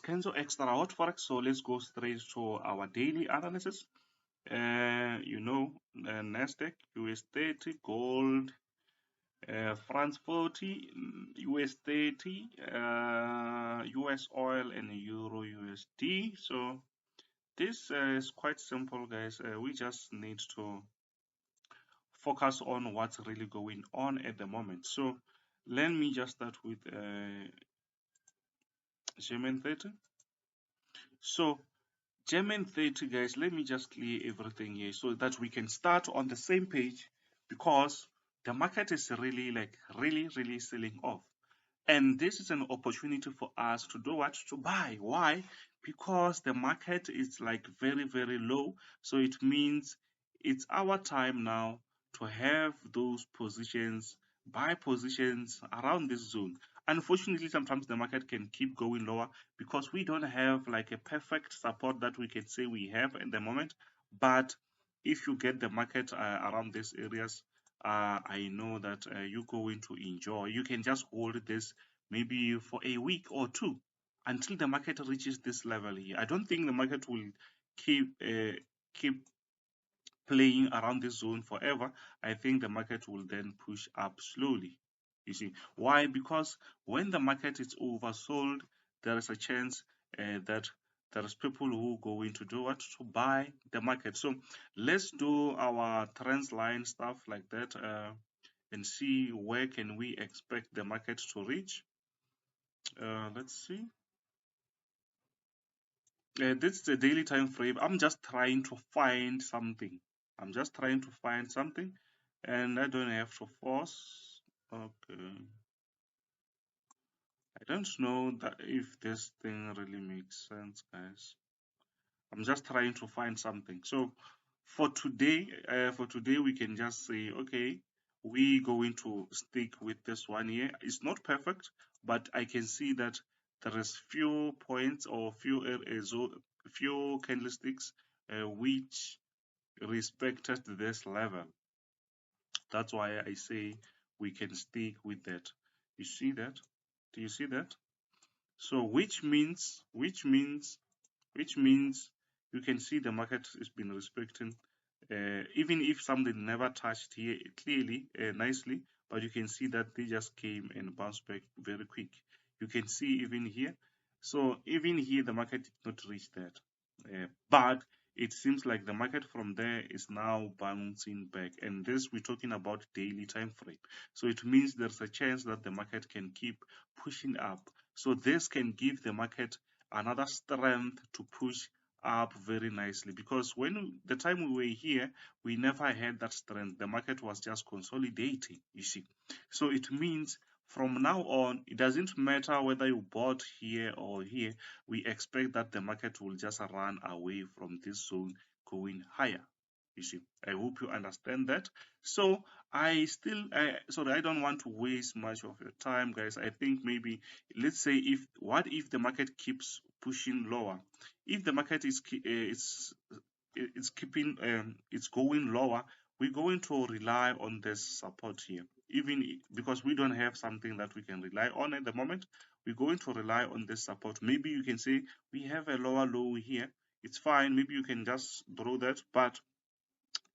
Kenzo Xtrahot Forex. So let's go straight to our daily analysis. NASDAQ, US30, gold, France 40, US30, US oil, and Euro USD. So this is quite simple, guys. We just need to focus on what's really going on at the moment. So let me just start with German 30. So German 30, guys, let me just clear everything here so that we can start on the same page, because the market is really selling off. And this is an opportunity for us to do what? To buy. Why? Because the market is like very low. So it means it's our time now to have those positions, buy positions around this zone. Unfortunately, sometimes the market can keep going lower because we don't have like a perfect support that we can say we have at the moment. But if you get the market around these areas, I know that you're going to enjoy. You can just hold this maybe for a week or two until the market reaches this level here. I don't think the market will keep playing around this zone forever. I think the market will then push up slowly. You see why? Because when the market is oversold, there is a chance that there's people who are going to do what? To buy the market. So let's do our trends line stuff like that and see where can we expect the market to reach. Let's see. This is the daily time frame. I'm just trying to find something. I'm just trying to find something, and I don't have to force. Okay. I don't know that if this thing really makes sense, guys. I'm just trying to find something. So for today, we can just say, okay, we going to stick with this one here. It's not perfect, but I can see that there is few points or few candlesticks which respected this level. That's why I say we can stick with that. You see that? Do you see that? So which means you can see the market has been respecting, even if something never touched here clearly, nicely, but you can see that they just came and bounced back very quick. You can see even here. So even here, the market did not reach that, but it seems like the market from there is now bouncing back, and this we're talking about daily time frame. So it means there's a chance that the market can keep pushing up. So this can give the market another strength to push up very nicely, because when the time we were here, we never had that strength. The market was just consolidating, you see. So it means from now on, it doesn't matter whether you bought here or here, we expect that the market will just run away from this zone going higher. You see, I hope you understand that. So sorry, I don't want to waste much of your time, guys. I think maybe, let's say, what if the market keeps pushing lower? If the market is keeping it's going lower, we're going to rely on this support here. Even because we don't have something that we can rely on at the moment, we're going to rely on this support. Maybe you can say we have a lower low here. It's fine. Maybe you can just draw that, but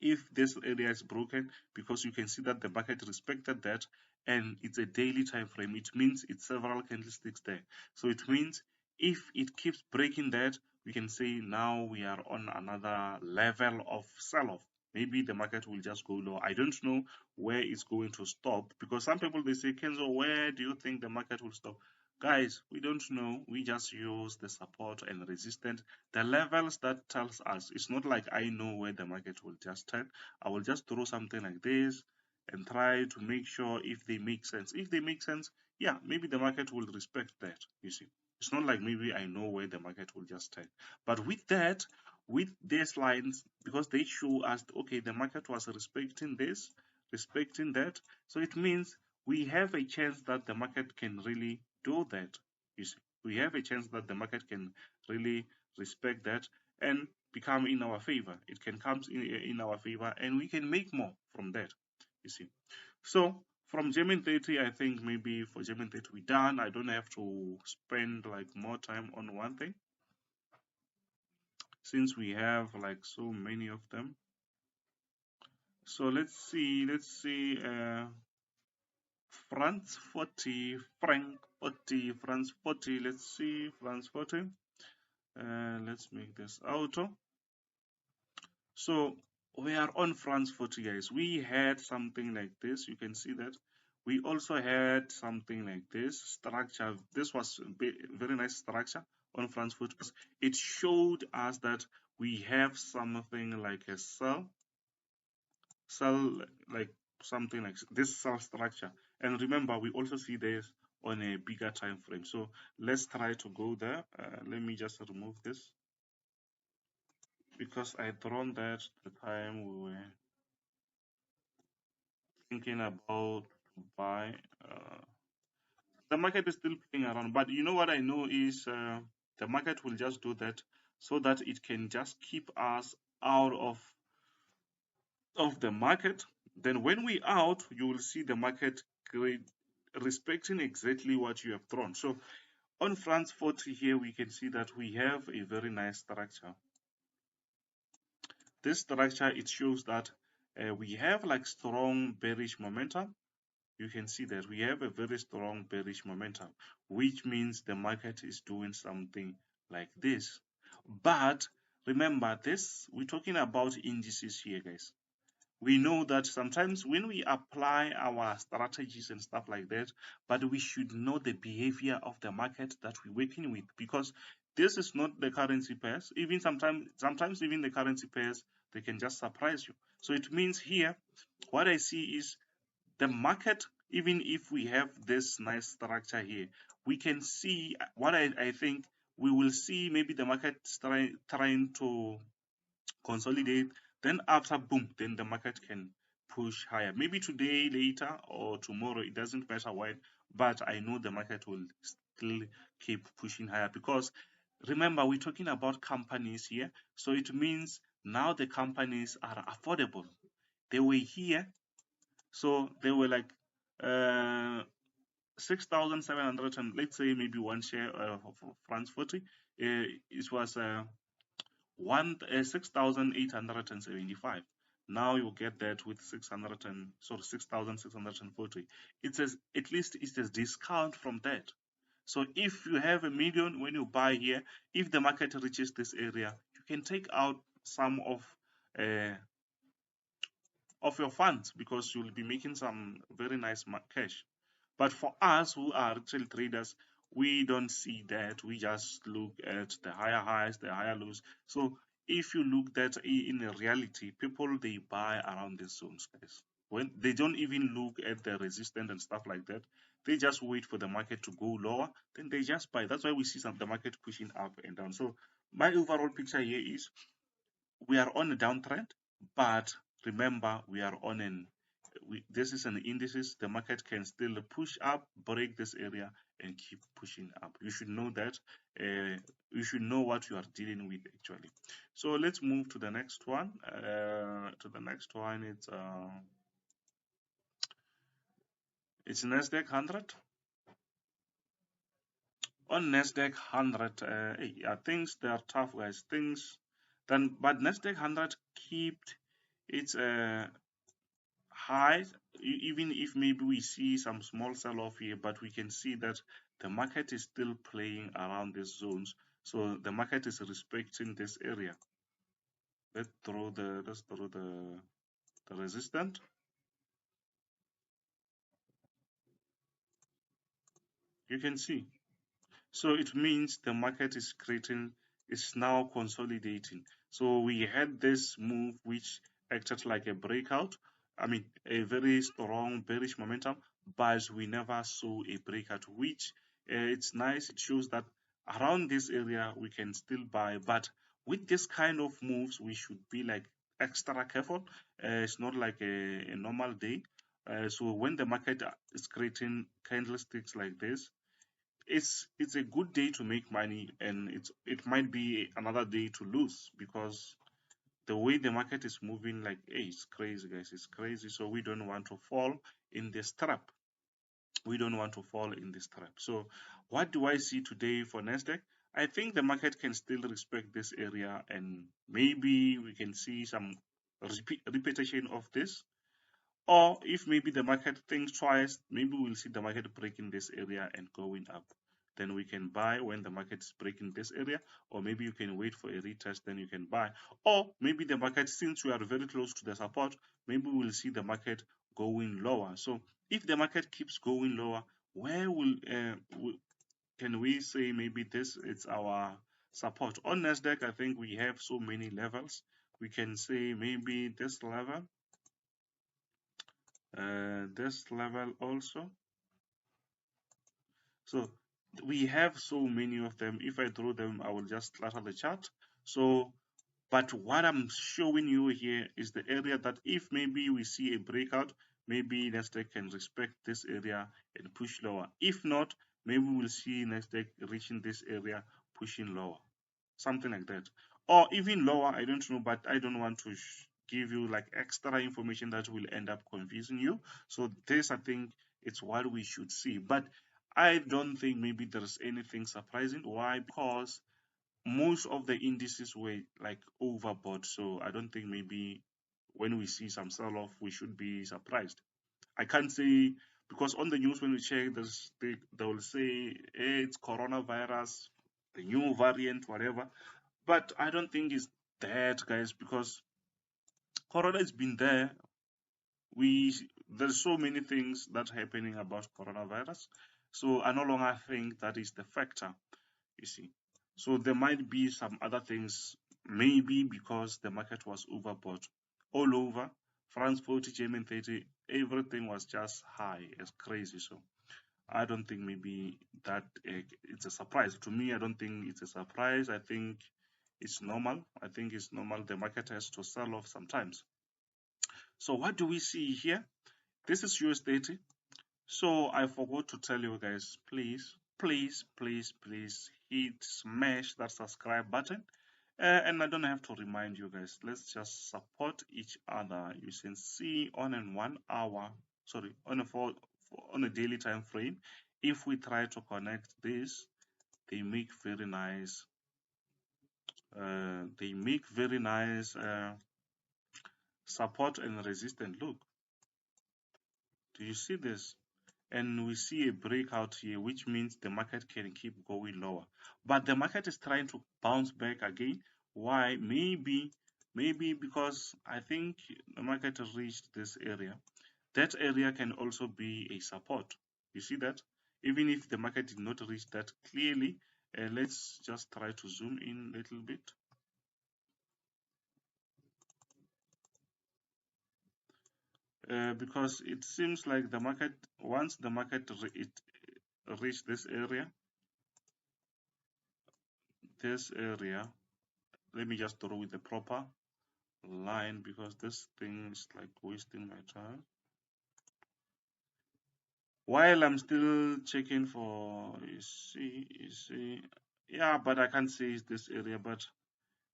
if this area is broken, because you can see that the market respected that and it's a daily time frame, it means it's several candlesticks there. So it means if it keeps breaking that, we can say now we are on another level of sell-off. Maybe the market will just go low. I don't know where it's going to stop, because some people, they say, Kenzo, where do you think the market will stop? Guys, we don't know. We just use the support and resistance, the levels that tells us. It's not like I know where the market will just turn. I will just throw something like this and try to make sure if they make sense. If they make sense, yeah, maybe the market will respect that, you see. It's not like maybe I know where the market will just turn. But with that, with these lines, because they show us, okay, the market was respecting this, respecting that, so it means we have a chance that the market can really do that. You see, we have a chance that the market can really respect that and become in our favor. It can come in our favor, and we can make more from that, you see. So from German 30, I think maybe for German 30 we're done. I don't have to spend like more time on one thing since we have like so many of them. So let's see, France 40, franc 40, France 40, let's see, France 40. Let's make this auto. So we are on France 40, guys. We had something like this. You can see that. We also had something like this structure. This was a very nice structure on France 40. It showed us that we have something like a cell like something like this cell structure. And remember, we also see this on a bigger time frame. So let's try to go there. Let me just remove this because I drawn that the time we were thinking about to buy. The market is still playing around, but you know what I know is the market will just do that so that it can just keep us out of the market. Then when we out, you will see the market respecting exactly what you have thrown. So on France 40 here, we can see that we have a very nice structure. This structure, it shows that we have like strong bearish momentum. You can see that we have a very strong bearish momentum, which means the market is doing something like this. But remember this, we're talking about indices here, guys. We know that sometimes when we apply our strategies and stuff like that, but we should know the behavior of the market that we're working with, because this is not the currency pairs. Even sometimes even the currency pairs, they can just surprise you. So it means here, what I see is the market, even if we have this nice structure here, we can see what I think we will see maybe the market trying to consolidate, then after boom, then the market can push higher, maybe today, later, or tomorrow. It doesn't matter when, but I know the market will still keep pushing higher because remember, we're talking about companies here, so it means now the companies are affordable. They were here, so they were like 6,700, and let's say maybe one share of France 40. It was 6,875. Now you get that with 6,640. It says at least it's a discount from that. So if you have a million when you buy here, if the market reaches this area, you can take out some uh, of your funds because you'll be making some very nice cash. But for us who are retail traders, we don't see that. We just look at the higher highs, the higher lows. So if you look that in reality, people they buy around these zones, guys. When they don't even look at the resistance and stuff like that, they just wait for the market to go lower, then they just buy. That's why we see the market pushing up and down. So my overall picture here is we are on a downtrend, but remember we are on this is an indices. The market can still push up, break this area, and keep pushing up. You should know that. You should know what you are dealing with actually. So let's move to the next one. It's NASDAQ 100. On NASDAQ 100, yeah, things they are tough, guys. But NASDAQ 100 kept its high, even if maybe we see some small sell-off here, but we can see that the market is still playing around these zones. So the market is respecting this area. Let's draw the resistance. You can see. So it means the market is now consolidating. So we had this move which acted like a breakout. I mean, a very strong bearish momentum, but we never saw a breakout, which it's nice. It shows that around this area we can still buy, but with this kind of moves, we should be like extra careful. It's not like a normal day. So when the market is creating candlesticks like this, it's a good day to make money, and it might be another day to lose because the way the market is moving, like, hey, it's crazy, guys, it's crazy. So we don't want to fall in this trap. We don't want to fall in this trap. So what do I see today for NASDAQ? I think the market can still respect this area, and maybe we can see some repetition of this. Or if maybe the market thinks twice, maybe we'll see the market breaking this area and going up. Then we can buy when the market is breaking this area, or maybe you can wait for a retest, then you can buy. Or maybe the market, since we are very close to the support, maybe we'll see the market going lower. So if the market keeps going lower, where can we say maybe this is our support? On NASDAQ, I think we have so many levels. We can say maybe this level, this level also. So we have so many of them. If I draw them, I will just clutter the chart. So, but what I'm showing you here is the area that if maybe we see a breakout, maybe NASDAQ can respect this area and push lower. If not, maybe we'll see NASDAQ reaching this area, pushing lower, something like that. Or even lower, I don't know, but I don't want to give you like extra information that will end up confusing you. So this, I think, it's what we should see. But I don't think maybe there's anything surprising. Why? Because most of the indices were like overbought. So I don't think maybe when we see some sell-off, we should be surprised. I can't say, because on the news when we check, they will say, hey, it's coronavirus, the new variant, whatever. But I don't think it's that, guys, because corona has been there. There's so many things that are happening about coronavirus. So I no longer think that is the factor, you see. So there might be some other things, maybe because the market was overbought all over. France 40, German 30, everything was just high as crazy. So I don't think maybe that it's a surprise. To me, I don't think it's a surprise. I think it's normal. I think it's normal. The market has to sell off sometimes. So what do we see here? This is US30. So I forgot to tell you guys, please smash that subscribe button. And I don't have to remind you guys, let's just support each other. You can see on a 1 hour, sorry, on a daily time frame, if we try to connect this, they make very nice support and resistance. Look, do you see this? And we see a breakout here, which means the market can keep going lower. But the market is trying to bounce back again. Why? Maybe because I think the market has reached this area. That area can also be a support. You see that? Even if the market did not reach that clearly, let's just try to zoom in a little bit. Because it seems like the market, once the market reach this area, let me just draw with the proper line, because this thing is like wasting my time while I'm still checking for, you see, yeah, but I can't say it's this area, but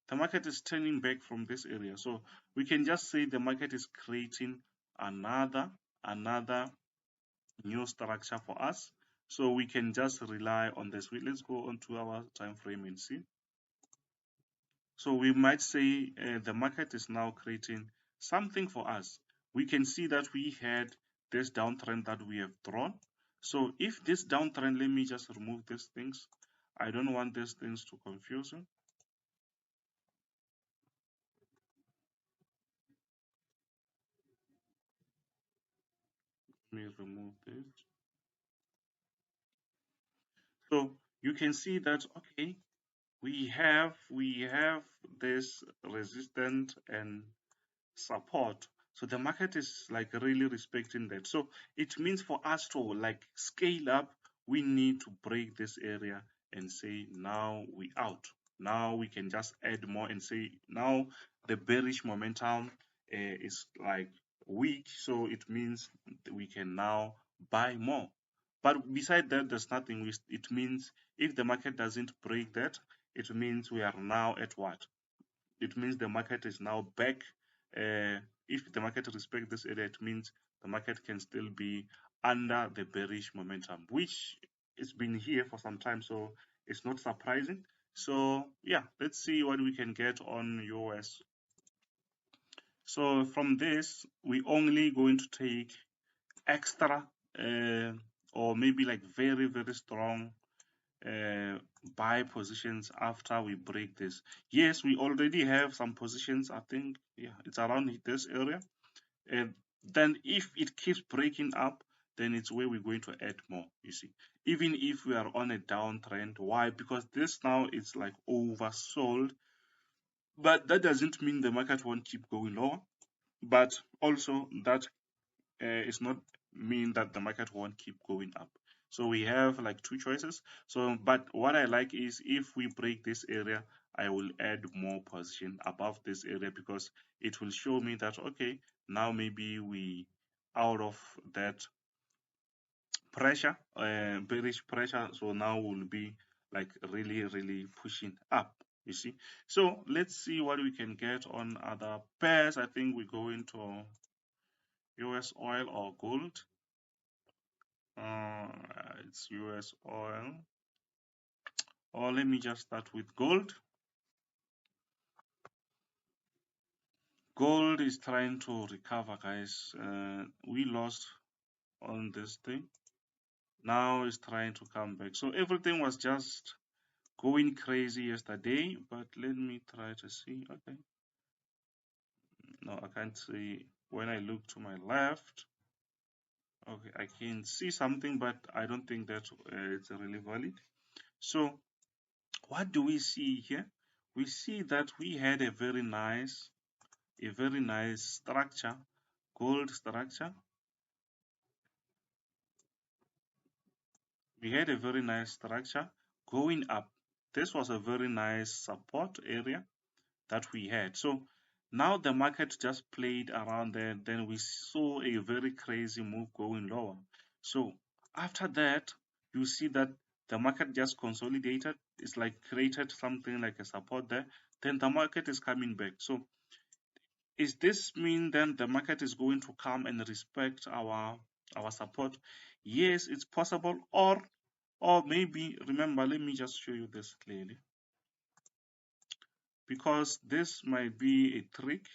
the market is turning back from this area. So we can just say the market is creating another new structure for us. So we can just rely on this. Let's go on to our time frame and see. So we might say the market is now creating something for us. We can see that we had this downtrend that we have drawn. So if this downtrend, let me just remove these things. I don't want these things to confuse you. Let me remove this. So you can see that, okay, we have this resistance and support. So the market is like really respecting that. So it means for us to like scale up, we need to break this area and say, now we out. Now we can just add more and say, now the bearish momentum is like weak. So it means we can now buy more. But beside that, there's nothing. It means if the market doesn't break that, it means we are now at what? it means the market is now back. If the market respects this area, it means the market can still be under the bearish momentum, which it's been here for some time, so it's not surprising. So yeah, let's see what we can get on US. So from this, we only going to take extra or maybe like very, very strong buy positions after we break this. Yes, we already have some positions. I think, yeah, it's around this area. And then if it keeps breaking up, then it's where we're going to add more, you see. Even if we are on a downtrend. Why? Because this now is like oversold. But that doesn't mean the market won't keep going lower. But also that is not mean that the market won't keep going up. So we have like two choices. So, but what I like is if we break this area, I will add more position above this area because it will show me that, okay, now maybe we out of that pressure, bearish pressure. So now we'll be like really, really pushing up. You see. So let's see what we can get on other pairs. I think we go into US oil or gold. It's US oil. Or let me just start with gold. Gold is trying to recover, guys. We lost on this thing. Now it's trying to come back. So everything was just going crazy yesterday. But let me try to see. Okay. No, I can't see. When I look to my left, okay, I can see something, but I don't think that it's really valid. So what do we see here? We see that we had a very nice structure, gold structure. We had a very nice structure going up. This was a very nice support area that we had. So now the market just played around there. Then we saw a very crazy move going lower. So after that, you see that the market just consolidated. It's like created something like a support there. Then the market is coming back. So is this mean then the market is going to come and respect our support? Yes, it's possible. Or maybe, remember, let me just show you this clearly, because this might be a trick.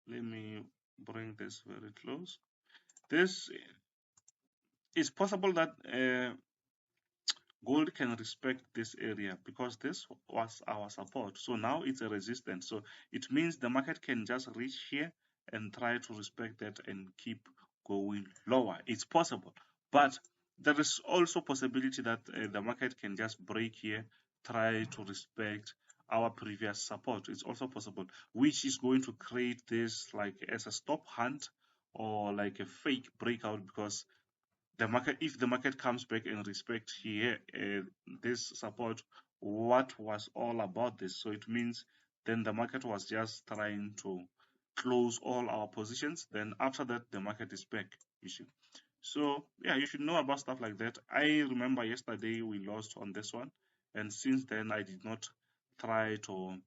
Let me bring this very close. This is possible that gold can respect this area because this was our support. So now it's a resistance. So it means the market can just reach here and try to respect that and keep going lower. It's possible, but there is also possibility that the market can just break here, try to respect our previous support. It's also possible, which is going to create this like as a stop hunt or like a fake breakout, because the market, if the market comes back and respect here this support, what was all about this? So it means then the market was just trying to close all our positions. Then after that, the market is back, you see. So yeah, you should know about stuff like that. I remember yesterday we lost on this one, and since then I did not try to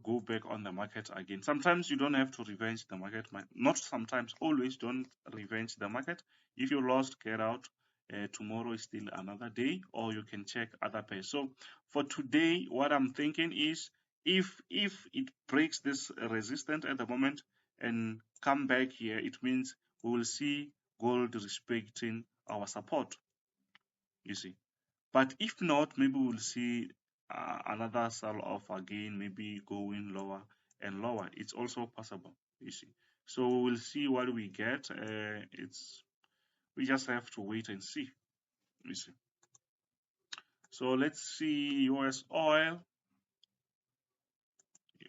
go back on the market again. Sometimes you don't have to revenge the market. Not sometimes, always don't revenge the market. If you lost, get out. Tomorrow is still another day, or you can check other pairs. So for today, what I'm thinking is if it breaks this resistance at the moment and come back here, it means we will see gold respecting our support, you see. But if not, maybe we'll see another sell off again, maybe going lower and lower. It's also possible, you see. So we'll see what we get. We just have to wait and see, you see. So let's see US oil,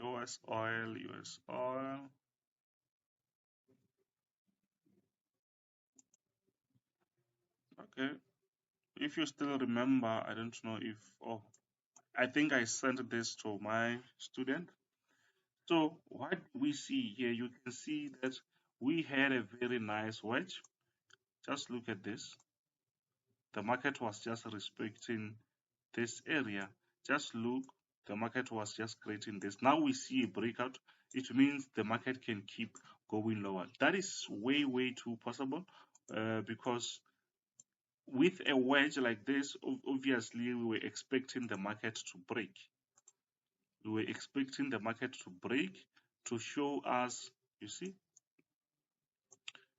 US oil, US oil. Okay. If you still remember, I don't know if, oh, I think I sent this to my student. So what we see here, you can see that we had a very nice wedge. Just look at this. The market was just respecting this area. Just look, the market was just creating this. Now we see a breakout. It means the market can keep going lower. That is way too possible, because with a wedge like this, obviously we were expecting the market to break. We were expecting the market to break to show us, you see.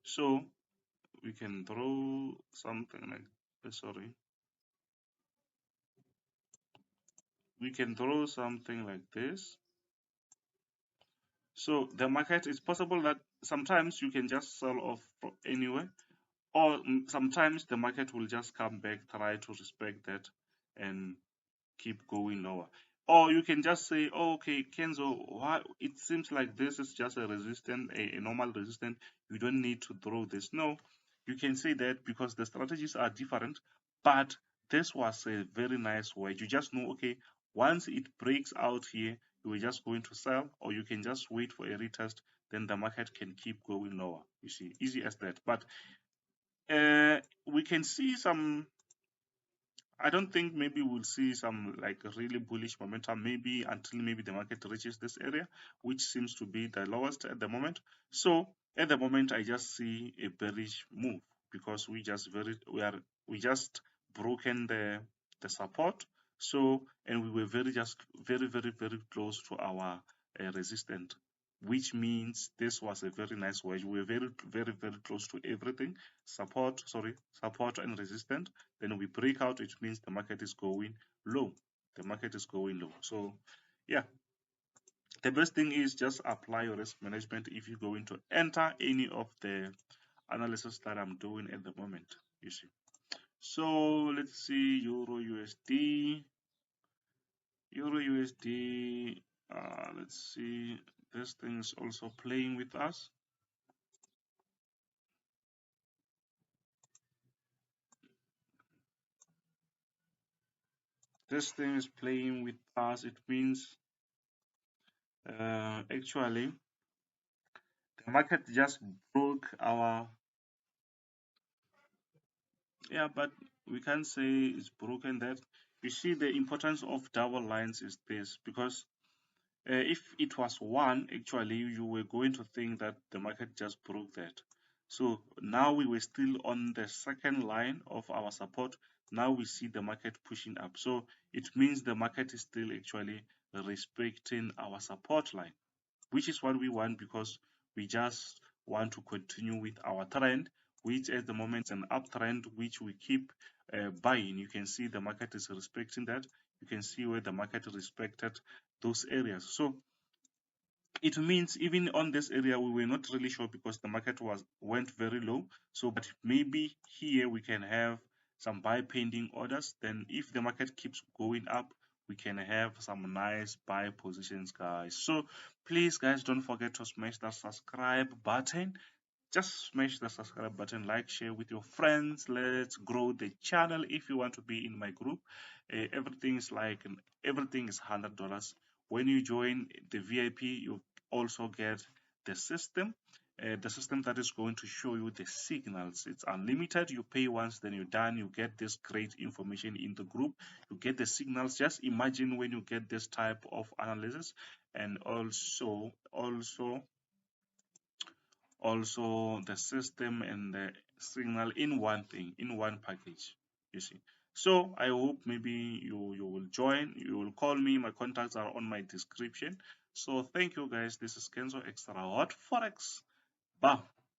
So we can draw something like, sorry, we can draw something like this. So the market, is possible that sometimes you can just sell off anywhere, or sometimes the market will just come back, try to respect that, and keep going lower. Or you can just say, oh, okay, Kenzo, why it seems like this is just a resistance, a normal resistance. You don't need to draw this. No, you can say that because the strategies are different, but this was a very nice wedge. You just know, okay, once it breaks out here, you are just going to sell, or you can just wait for a retest, then the market can keep going lower. You see, easy as that. But we can see some, I don't think maybe we'll see some like really bullish momentum, maybe until maybe the market reaches this area, which seems to be the lowest at the moment. So at the moment, I just see a bearish move because we just broken the support. So, and we were very close to our resistance, which means this was a very nice wedge. We were very close to everything, support and resistance. Then we break out, it means the market is going low. The market is going low. So yeah, the best thing is just apply your risk management if you're going to enter any of the analysis that I'm doing at the moment, you see. So let's see, EURUSD, let's see, this thing is also playing with us. This thing is playing with us. It means actually the market just broke our, yeah, but we can't say it's broken that. You see, the importance of double lines is this, because if it was one, actually you were going to think that the market just broke that. So now we were still on the second line of our support. Now we see the market pushing up, so it means the market is still actually respecting our support line, which is what we want, because we just want to continue with our trend, which at the moment is an uptrend, which we keep buying. You can see the market is respecting that. You can see where the market respected those areas. So it means even on this area we were not really sure because the market went very low. So but maybe here we can have some buy pending orders. Then if the market keeps going up, we can have some nice buy positions, guys. So please, guys, don't forget to smash that subscribe button. Just smash the subscribe button, like, share with your friends. Let's grow the channel. If you want to be in my group, everything is $100. When you join the VIP, you also get the system, the system that is going to show you the signals. It's unlimited. You pay once, then you're done. You get this great information in the group. You get the signals. Just imagine when you get this type of analysis, and also the system and the signal in one thing, in one package, you see. So I hope maybe you will join. You will call me. My contacts are on my description. So thank you, guys. This is Kenzo Xtrahot Forex. Bye.